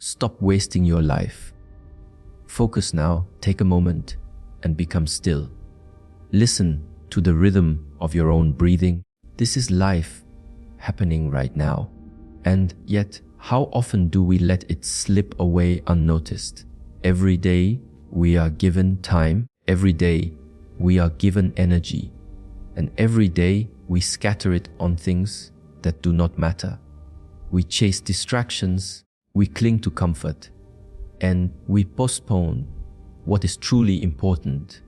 Stop wasting your life. Focus now, take a moment, and become still. Listen to the rhythm of your own breathing. This is life happening right now. And yet, how often do we let it slip away unnoticed? Every day, we are given time. Every day, we are given energy. And every day, we scatter it on things that do not matter. We chase distractions, we cling to comfort, and we postpone what is truly important,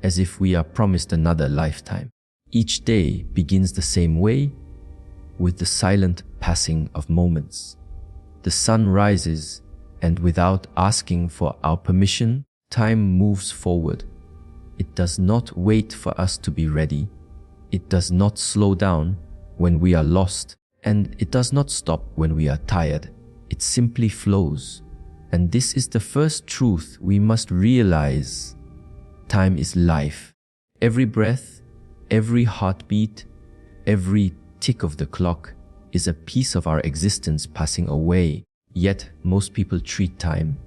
as if we are promised another lifetime. Each day begins the same way, with the silent passing of moments. The sun rises, and without asking for our permission, time moves forward. It does not wait for us to be ready. It does not slow down when we are lost, and it does not stop when we are tired. It simply flows. And this is the first truth we must realize. Time is life. Every breath, every heartbeat, every tick of the clock is a piece of our existence passing away. Yet most people treat time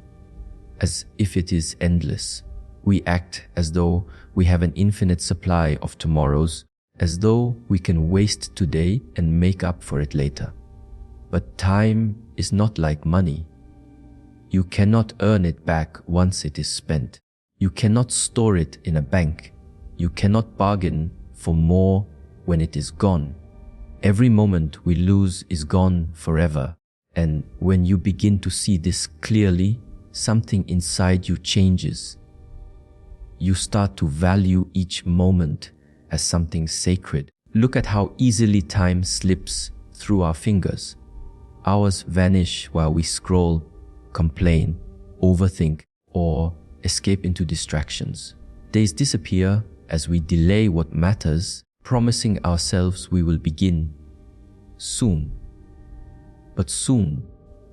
as if it is endless. We act as though we have an infinite supply of tomorrows, as though we can waste today and make up for it later. But time is not like money. You cannot earn it back once it is spent. You cannot store it in a bank. You cannot bargain for more when it is gone. Every moment we lose is gone forever. And when you begin to see this clearly, something inside you changes. You start to value each moment as something sacred. Look at how easily time slips through our fingers. Hours vanish while we scroll, complain, overthink, or escape into distractions. Days disappear as we delay what matters, promising ourselves we will begin soon. But soon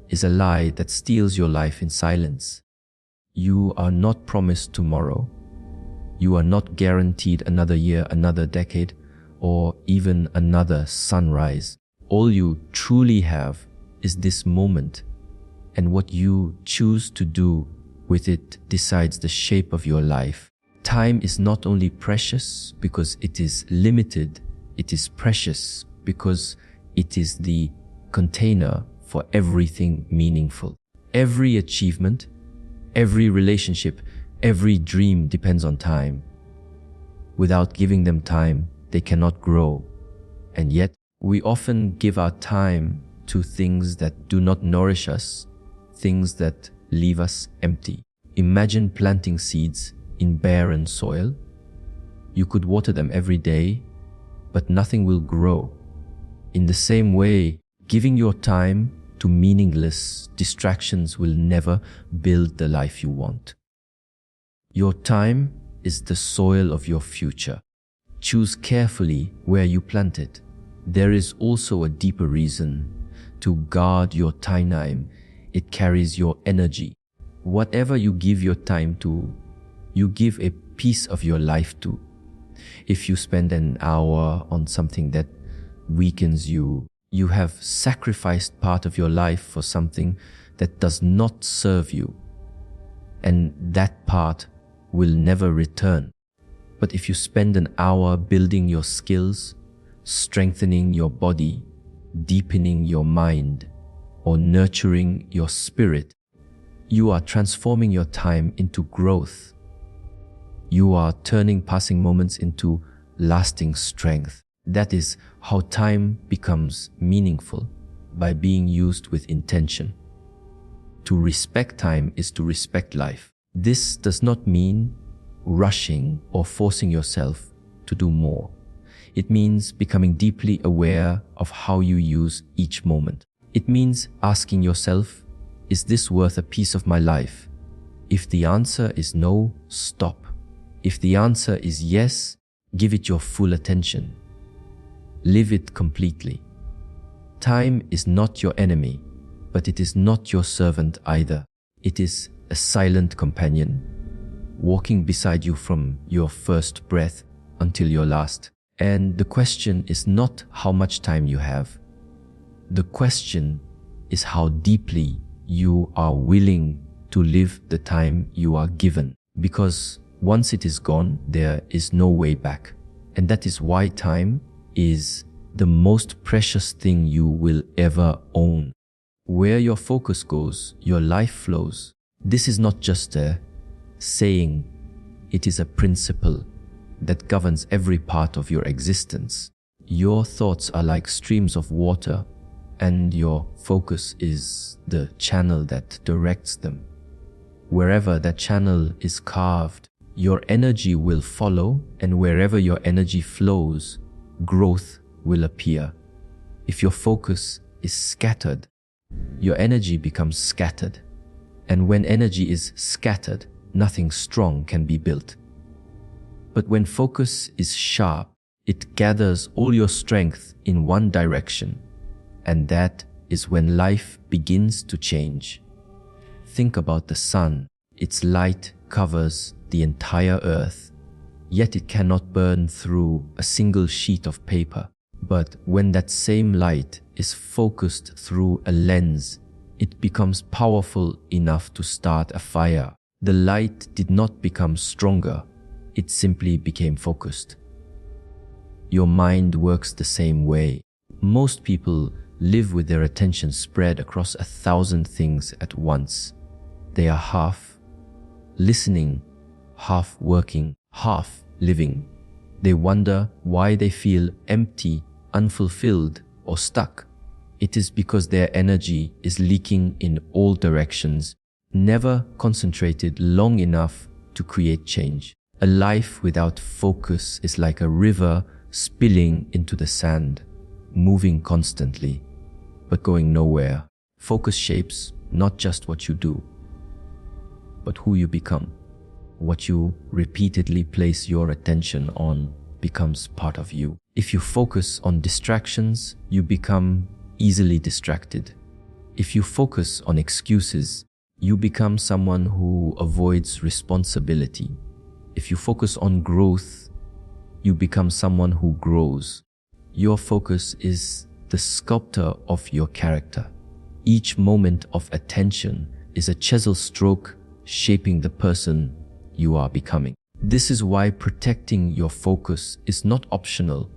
is a lie that steals your life in silence. You are not promised tomorrow. You are not guaranteed another year, another decade, or even another sunrise. All you truly have is this moment, and what you choose to do with it decides the shape of your life. Time is not only precious because it is limited, it is precious because it is the container for everything meaningful. Every achievement, every relationship, every dream depends on time. Without giving them time, they cannot grow. And yet, we often give our time to things that do not nourish us, things that leave us empty. Imagine planting seeds in barren soil. You could water them every day, but nothing will grow. In the same way, giving your time to meaningless distractions will never build the life you want. Your time is the soil of your future. Choose carefully where you plant it. There is also a deeper reason to guard your time. It carries your energy. Whatever you give your time to, you give a piece of your life to. If you spend an hour on something that weakens you, you have sacrificed part of your life for something that does not serve you, and that part will never return. But if you spend an hour building your skills, strengthening your body, deepening your mind, or nurturing your spirit, you are transforming your time into growth. You are turning passing moments into lasting strength. That is how time becomes meaningful, by being used with intention. To respect time is to respect life. This does not mean rushing or forcing yourself to do more. It means becoming deeply aware of how you use each moment. It means asking yourself, is this worth a piece of my life? If the answer is no, stop. If the answer is yes, give it your full attention. Live it completely. Time is not your enemy, but it is not your servant either. It is a silent companion, walking beside you from your first breath until your last. And the question is not how much time you have. The question is how deeply you are willing to live the time you are given. Because once it is gone, there is no way back. And that is why time is the most precious thing you will ever own. Where your focus goes, your life flows. This is not just a saying, it is a principle that governs every part of your existence. Your thoughts are like streams of water, and your focus is the channel that directs them. Wherever that channel is carved, your energy will follow, and wherever your energy flows, growth will appear. If your focus is scattered, your energy becomes scattered. And when energy is scattered, nothing strong can be built. But when focus is sharp, it gathers all your strength in one direction. And that is when life begins to change. Think about the sun. Its light covers the entire earth, yet it cannot burn through a single sheet of paper. But when that same light is focused through a lens, it becomes powerful enough to start a fire. The light did not become stronger, it simply became focused. Your mind works the same way. Most people live with their attention spread across 1,000 things at once. They are half listening, half working, half living. They wonder why they feel empty, unfulfilled, or stuck. It is because their energy is leaking in all directions, never concentrated long enough to create change. A life without focus is like a river spilling into the sand, moving constantly, but going nowhere. Focus shapes not just what you do, but who you become. What you repeatedly place your attention on becomes part of you. If you focus on distractions, you become easily distracted. If you focus on excuses, you become someone who avoids responsibility. If you focus on growth, you become someone who grows. Your focus is the sculptor of your character. Each moment of attention is a chisel stroke shaping the person you are becoming. This is why protecting your focus is not optional.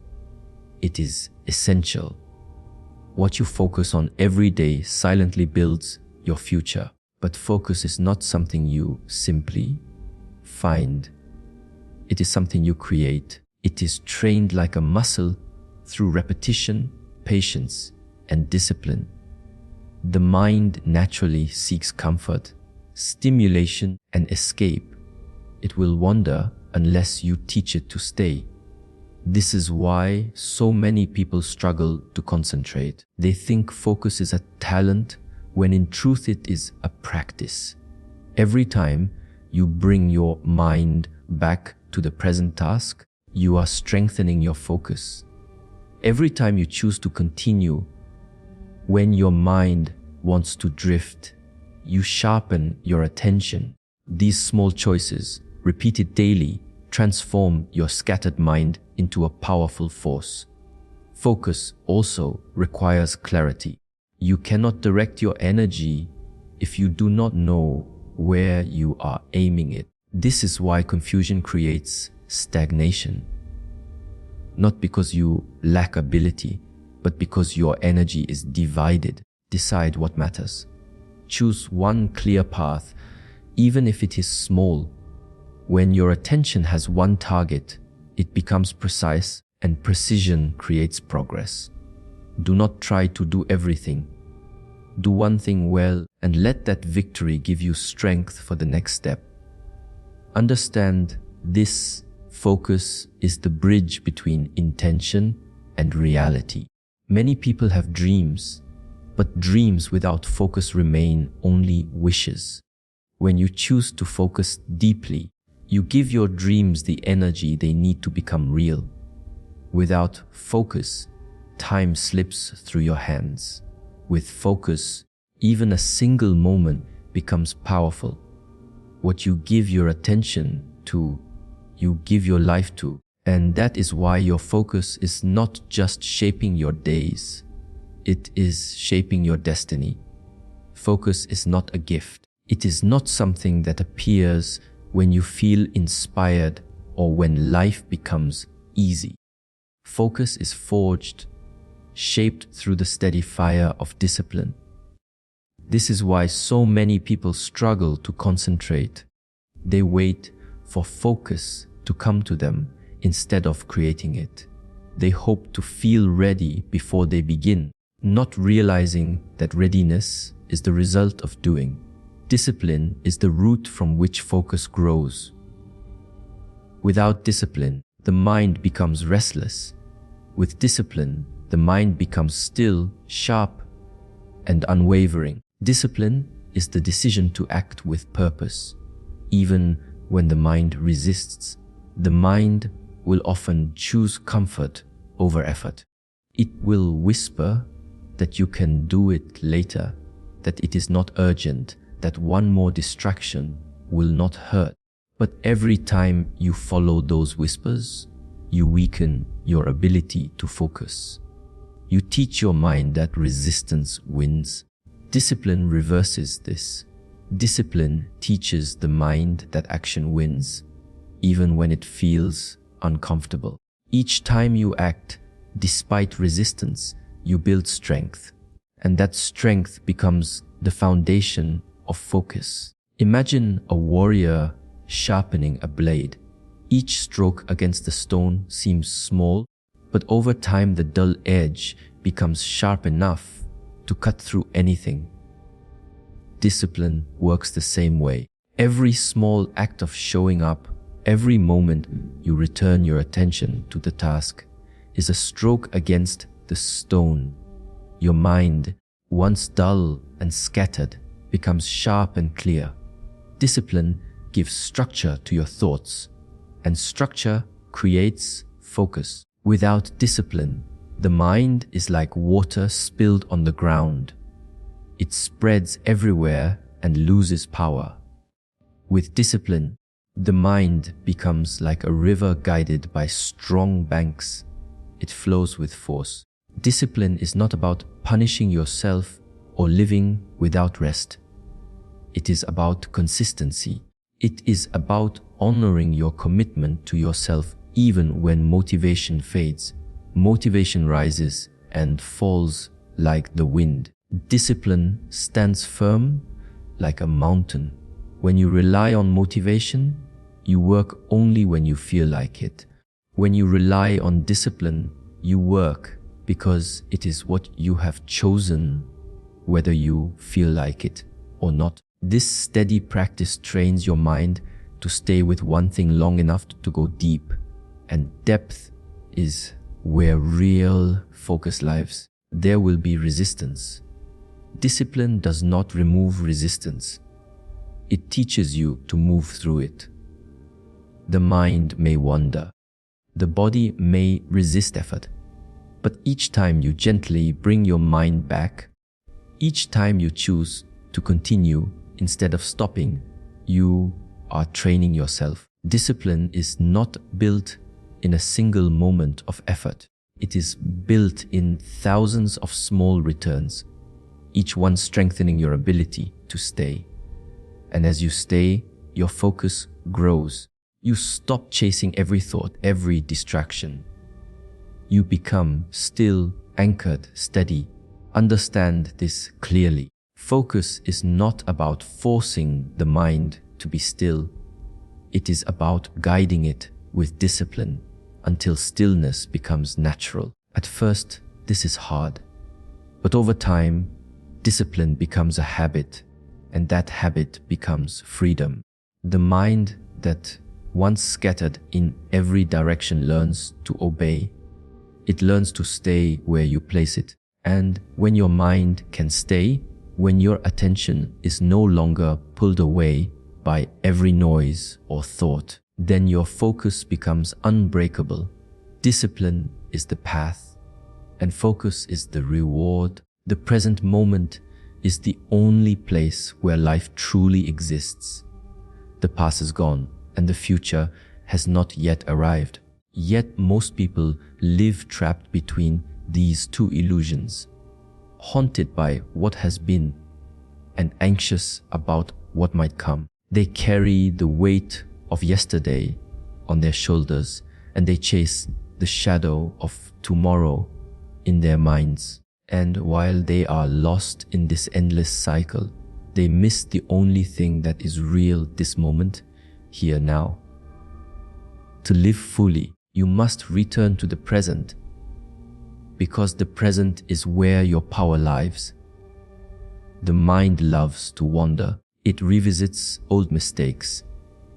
It is essential. What you focus on every day silently builds your future. But focus is not something you simply find. It is something you create. It is trained like a muscle through repetition, patience, and discipline. The mind naturally seeks comfort, stimulation, and escape. It will wander unless you teach it to stay. This is why so many people struggle to concentrate. They think focus is a talent, when in truth it is a practice. Every time you bring your mind back to the present task, you are strengthening your focus. Every time you choose to continue when your mind wants to drift, you sharpen your attention. These small choices, repeated daily, transform your scattered mind into a powerful force. Focus also requires clarity. You cannot direct your energy if you do not know where you are aiming it. This is why confusion creates stagnation. Not because you lack ability, but because your energy is divided. Decide what matters. Choose one clear path, even if it is small. When your attention has one target, it becomes precise, and precision creates progress. Do not try to do everything. Do one thing well, and let that victory give you strength for the next step. Understand this: focus is the bridge between intention and reality. Many people have dreams, but dreams without focus remain only wishes. When you choose to focus deeply, you give your dreams the energy they need to become real. Without focus, time slips through your hands. With focus, even a single moment becomes powerful. What you give your attention to, you give your life to. And that is why your focus is not just shaping your days, it is shaping your destiny. Focus is not a gift. It is not something that appears when you feel inspired or when life becomes easy. Focus is forged, shaped through the steady fire of discipline. This is why so many people struggle to concentrate. They wait for focus to come to them instead of creating it. They hope to feel ready before they begin, not realizing that readiness is the result of doing. Discipline is the root from which focus grows. Without discipline, the mind becomes restless. With discipline, the mind becomes still, sharp, and unwavering. Discipline is the decision to act with purpose. Even when the mind resists, the mind will often choose comfort over effort. It will whisper that you can do it later, that it is not urgent, that one more distraction will not hurt. But every time you follow those whispers, you weaken your ability to focus. You teach your mind that resistance wins. Discipline reverses this. Discipline teaches the mind that action wins, even when it feels uncomfortable. Each time you act, despite resistance, you build strength, and that strength becomes the foundation of focus. Imagine a warrior sharpening a blade. Each stroke against the stone seems small, but over time the dull edge becomes sharp enough to cut through anything. Discipline works the same way. Every small act of showing up, every moment you return your attention to the task, is a stroke against the stone. Your mind, once dull and scattered, becomes sharp and clear. Discipline gives structure to your thoughts, and structure creates focus. Without discipline, the mind is like water spilled on the ground. It spreads everywhere and loses power. With discipline, the mind becomes like a river guided by strong banks. It flows with force. Discipline is not about punishing yourself or living without rest. It is about consistency. It is about honoring your commitment to yourself even when motivation fades. Motivation rises and falls like the wind. Discipline stands firm like a mountain. When you rely on motivation, you work only when you feel like it. When you rely on discipline, you work because it is what you have chosen, whether you feel like it or not. This steady practice trains your mind to stay with one thing long enough to go deep, and depth is where real focus lives. There will be resistance. Discipline does not remove resistance. It teaches you to move through it. The mind may wander. The body may resist effort. But each time you gently bring your mind back, each time you choose to continue instead of stopping, you are training yourself. Discipline is not built in a single moment of effort. It is built in thousands of small returns, each one strengthening your ability to stay. And as you stay, your focus grows. You stop chasing every thought, every distraction. You become still, anchored, steady. Understand this clearly. Focus is not about forcing the mind to be still. It is about guiding it with discipline until stillness becomes natural. At first, this is hard. But over time, discipline becomes a habit, and that habit becomes freedom. The mind that once scattered in every direction learns to obey. It learns to stay where you place it. And when your mind can stay, when your attention is no longer pulled away by every noise or thought, then your focus becomes unbreakable. Discipline is the path, and focus is the reward. The present moment is the only place where life truly exists. The past is gone, and the future has not yet arrived. Yet most people live trapped between these two illusions, haunted by what has been and anxious about what might come. They carry the weight of yesterday on their shoulders, and they chase the shadow of tomorrow in their minds. And while they are lost in this endless cycle, they miss the only thing that is real this moment, here now. To live fully, you must return to the present, because the present is where your power lives. The mind loves to wander. It revisits old mistakes,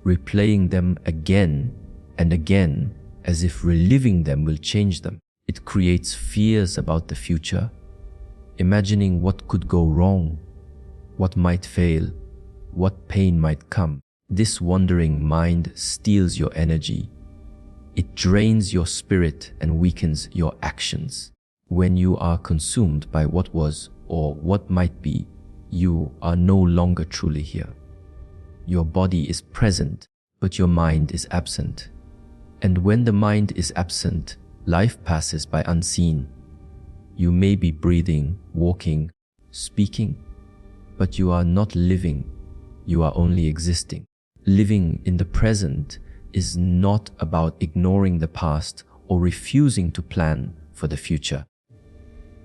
replaying them again and again as if reliving them will change them. It creates fears about the future, imagining what could go wrong, what might fail, what pain might come. This wandering mind steals your energy. It drains your spirit and weakens your actions. When you are consumed by what was or what might be, you are no longer truly here. Your body is present, but your mind is absent. And when the mind is absent, life passes by unseen. You may be breathing, walking, speaking, but you are not living. You are only existing. Living in the present is not about ignoring the past or refusing to plan for the future.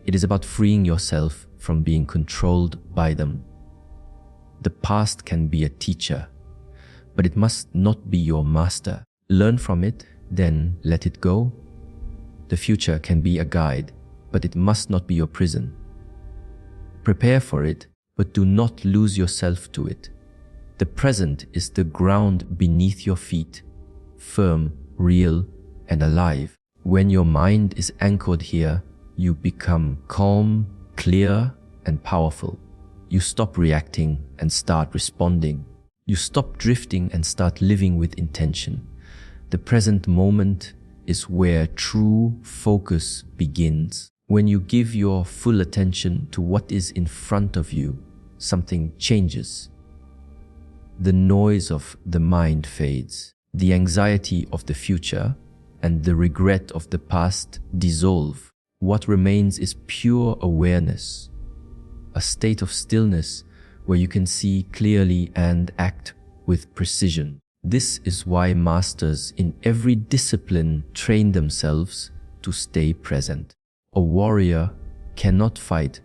It is about freeing yourself from being controlled by them. The past can be a teacher, but it must not be your master. Learn from it, then let it go. The future can be a guide, but it must not be your prison. Prepare for it, but do not lose yourself to it. The present is the ground beneath your feet, firm, real, and alive. When your mind is anchored here, you become calm, clear, and powerful. You stop reacting and start responding. You stop drifting and start living with intention. The present moment is where true focus begins. When you give your full attention to what is in front of you, something changes. The noise of the mind fades. The anxiety of the future and the regret of the past dissolve. What remains is pure awareness, a state of stillness where you can see clearly and act with precision. This is why masters in every discipline train themselves to stay present. A warrior cannot fight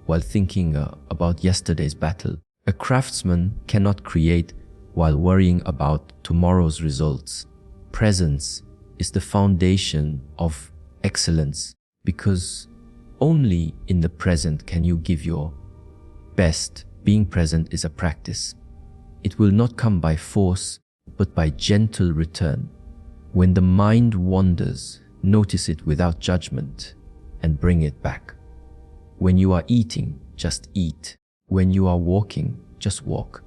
while thinking about yesterday's battle. A craftsman cannot create while worrying about tomorrow's results. Presence is the foundation of excellence, because only in the present can you give your best. Being present is a practice. It will not come by force, but by gentle return. When the mind wanders, notice it without judgment and bring it back. When you are eating, just eat. When you are walking, just walk.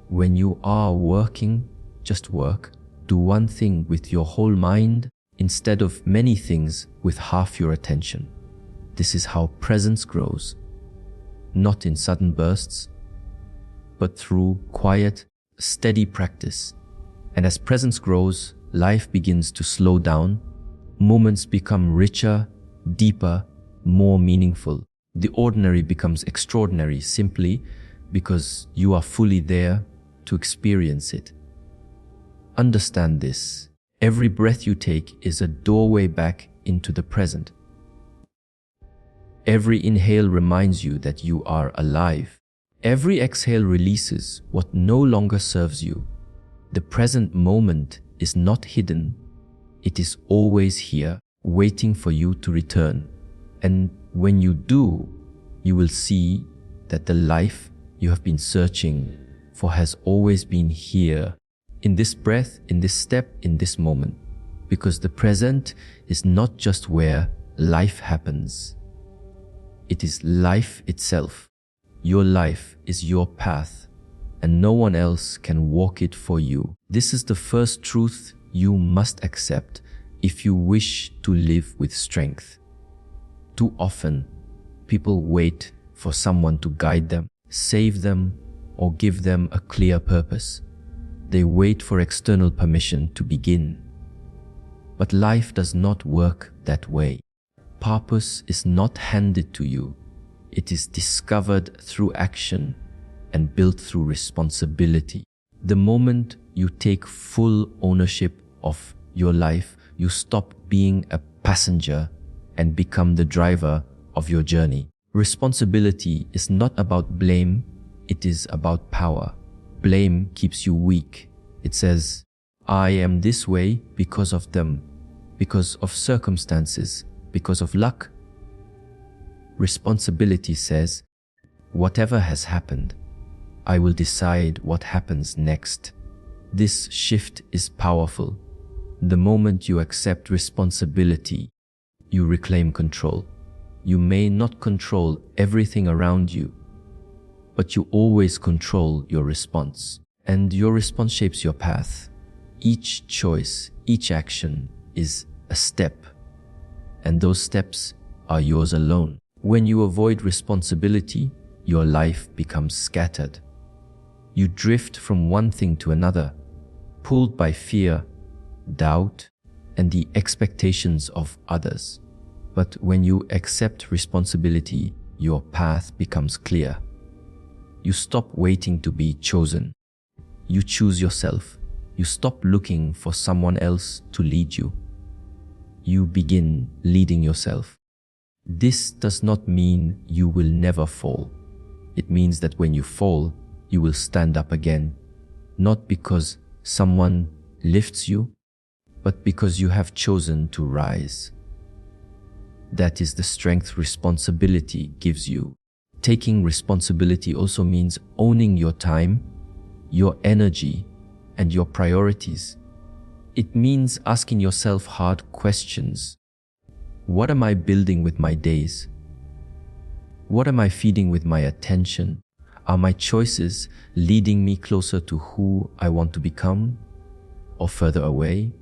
When you are working, just work. Do one thing with your whole mind instead of many things with half your attention. This is how presence grows, not in sudden bursts, but through quiet, steady practice. And as presence grows, life begins to slow down. Moments become richer, deeper, more meaningful. The ordinary becomes extraordinary simply because you are fully there to experience it. Understand this. Every breath you take is a doorway back into the present. Every inhale reminds you that you are alive. Every exhale releases what no longer serves you. The present moment is not hidden. It is always here, waiting for you to return. And when you do, you will see that the life you have been searching for has always been here, in this breath, in this step, in this moment. Because the present is not just where life happens. It is life itself. Your life is your path, and no one else can walk it for you. This is the first truth you must accept if you wish to live with strength. Too often, people wait for someone to guide them, save them, or give them a clear purpose. They wait for external permission to begin. But life does not work that way. Purpose is not handed to you. It is discovered through action and built through responsibility. The moment you take full ownership of your life, you stop being a passenger and become the driver of your journey. Responsibility is not about blame, it is about power. Blame keeps you weak. It says, I am this way because of them, because of circumstances, because of luck. Responsibility says, whatever has happened, I will decide what happens next. This shift is powerful. The moment you accept responsibility, you reclaim control. You may not control everything around you, but you always control your response. And your response shapes your path. Each choice, each action is a step, and those steps are yours alone. When you avoid responsibility, your life becomes scattered. You drift from one thing to another, pulled by fear, doubt, and the expectations of others. But when you accept responsibility, your path becomes clear. You stop waiting to be chosen. You choose yourself. You stop looking for someone else to lead you. You begin leading yourself. This does not mean you will never fall. It means that when you fall, you will stand up again, not because someone lifts you, but because you have chosen to rise. That is the strength responsibility gives you. Taking responsibility also means owning your time, your energy, and your priorities. It means asking yourself hard questions. What am I building with my days? What am I feeding with my attention? Are my choices leading me closer to who I want to become or further away?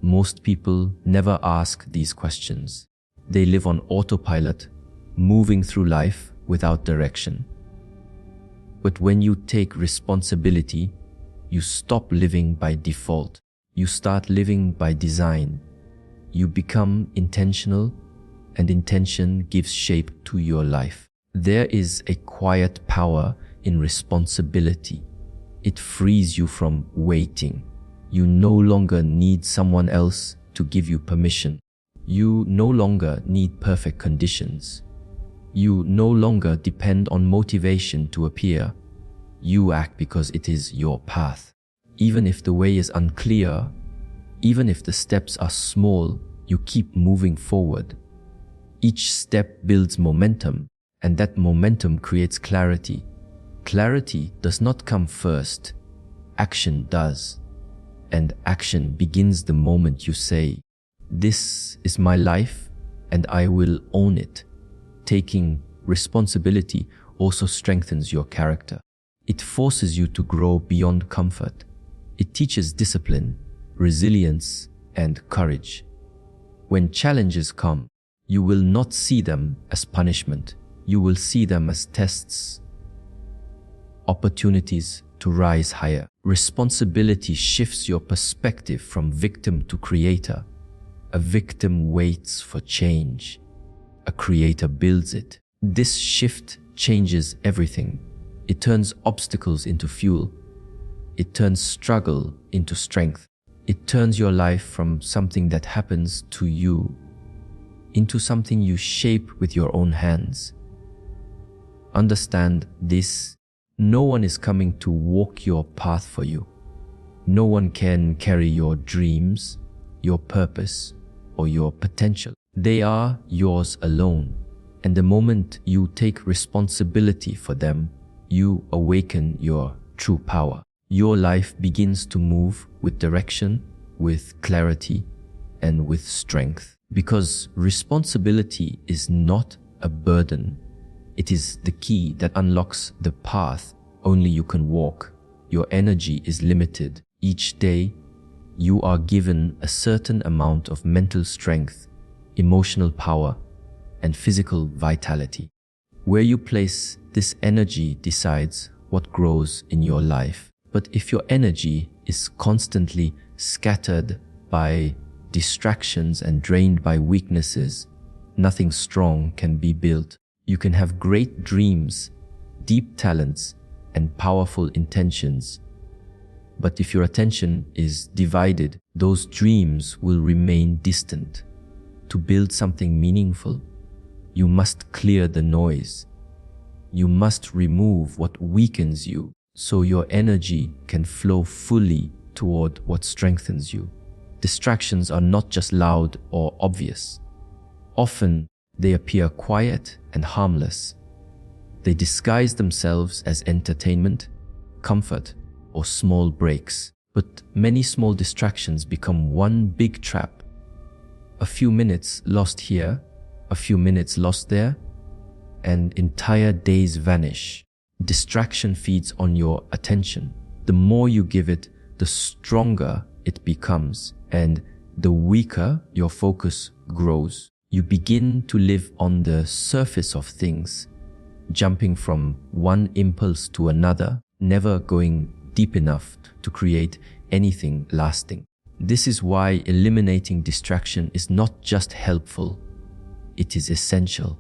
Most people never ask these questions. They live on autopilot, moving through life without direction. But when you take responsibility, you stop living by default. You start living by design. You become intentional, and intention gives shape to your life. There is a quiet power in responsibility. It frees you from waiting. You no longer need someone else to give you permission. You no longer need perfect conditions. You no longer depend on motivation to appear. You act because it is your path. Even if the way is unclear, even if the steps are small, you keep moving forward. Each step builds momentum, and that momentum creates clarity. Clarity does not come first. Action does. And action begins the moment you say, "This is my life, and I will own it." Taking responsibility also strengthens your character. It forces you to grow beyond comfort. It teaches discipline, resilience, and courage. When challenges come, you will not see them as punishment. You will see them as tests, opportunities to rise higher. Responsibility shifts your perspective from victim to creator. A victim waits for change. A creator builds it. This shift changes everything. It turns obstacles into fuel. It turns struggle into strength. It turns your life from something that happens to you into something you shape with your own hands. Understand this: no one is coming to walk your path for you. No one can carry your dreams, your purpose, or your potential. They are yours alone. And the moment you take responsibility for them, you awaken your true power. Your life begins to move with direction, with clarity, and with strength. Because responsibility is not a burden. It is the key that unlocks the path only you can walk. Your energy is limited. Each day, you are given a certain amount of mental strength, emotional power, and physical vitality. Where you place this energy decides what grows in your life. But if your energy is constantly scattered by distractions and drained by weaknesses, nothing strong can be built. You can have great dreams, deep talents, and powerful intentions. But if your attention is divided, those dreams will remain distant. To build something meaningful, you must clear the noise. You must remove what weakens you so your energy can flow fully toward what strengthens you. Distractions are not just loud or obvious. Often, they appear quiet and harmless. They disguise themselves as entertainment, comfort, or small breaks. But many small distractions become one big trap. A few minutes lost here, a few minutes lost there, and entire days vanish. Distraction feeds on your attention. The more you give it, the stronger it becomes, and the weaker your focus grows. You begin to live on the surface of things, jumping from one impulse to another, never going deep enough to create anything lasting. This is why eliminating distraction is not just helpful, it is essential.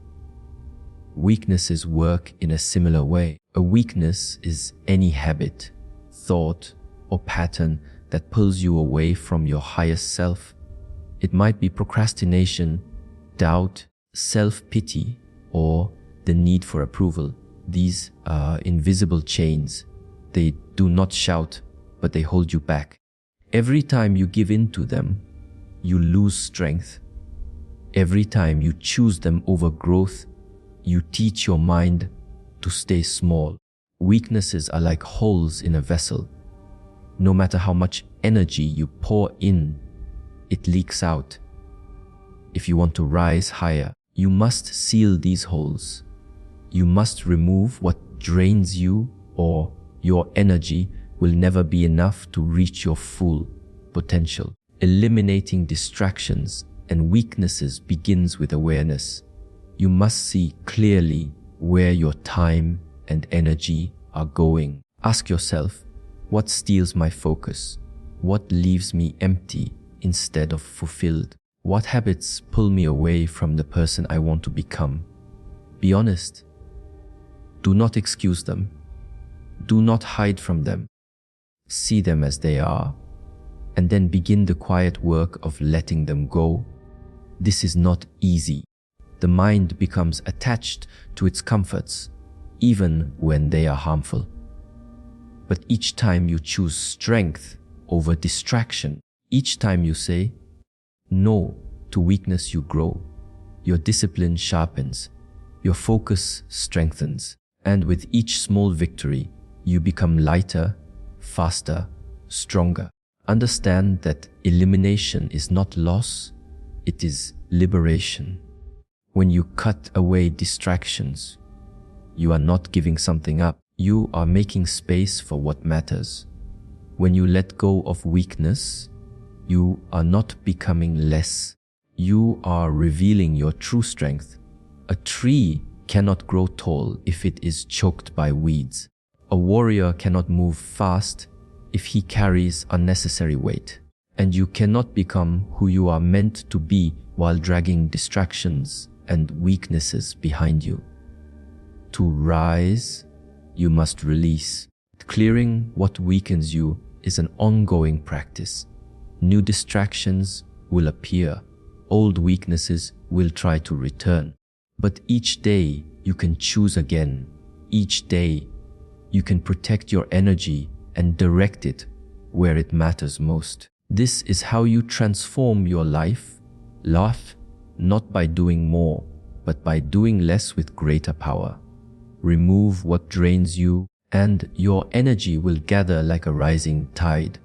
Weaknesses work in a similar way. A weakness is any habit, thought, or pattern that pulls you away from your highest self. It might be procrastination, doubt, self-pity, or the need for approval. These are invisible chains. They do not shout, but they hold you back. Every time you give in to them, you lose strength. Every time you choose them over growth, you teach your mind to stay small. Weaknesses are like holes in a vessel. No matter how much energy you pour in, it leaks out. If you want to rise higher, you must seal these holes. You must remove what drains you, or your energy will never be enough to reach your full potential. Eliminating distractions and weaknesses begins with awareness. You must see clearly where your time and energy are going. Ask yourself, what steals my focus? What leaves me empty instead of fulfilled? What habits pull me away from the person I want to become? Be honest. Do not excuse them. Do not hide from them. See them as they are, and then begin the quiet work of letting them go. This is not easy. The mind becomes attached to its comforts, even when they are harmful. But each time you choose strength over distraction, each time you say no to weakness, you grow. Your discipline sharpens. Your focus strengthens. And with each small victory, you become lighter, faster, stronger. Understand that elimination is not loss, it is liberation. When you cut away distractions, you are not giving something up. You are making space for what matters. When you let go of weakness, you are not becoming less. You are revealing your true strength. A tree cannot grow tall if it is choked by weeds. A warrior cannot move fast if he carries unnecessary weight. And you cannot become who you are meant to be while dragging distractions and weaknesses behind you. To rise, you must release. Clearing what weakens you is an ongoing practice. New distractions will appear. Old weaknesses will try to return. But each day you can choose again. Each day you can protect your energy and direct it where it matters most. This is how you transform your life. Life, not by doing more, but by doing less with greater power. Remove what drains you, and your energy will gather like a rising tide.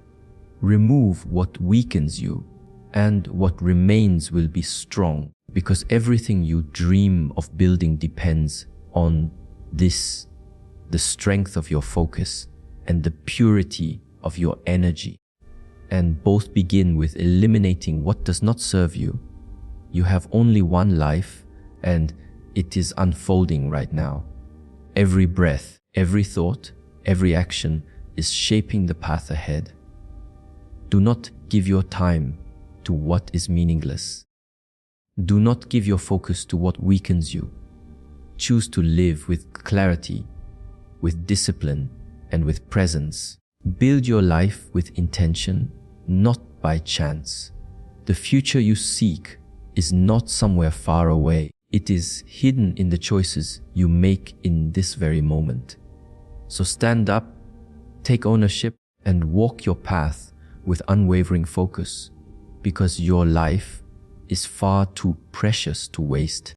Remove what weakens you, and what remains will be strong, because everything you dream of building depends on this, the strength of your focus and the purity of your energy. And both begin with eliminating what does not serve you. You have only one life, and it is unfolding right now. Every breath, every thought, every action is shaping the path ahead. Do not give your time to what is meaningless. Do not give your focus to what weakens you. Choose to live with clarity, with discipline, and with presence. Build your life with intention, not by chance. The future you seek is not somewhere far away. It is hidden in the choices you make in this very moment. So stand up, take ownership, and walk your path with unwavering focus, because your life is far too precious to waste.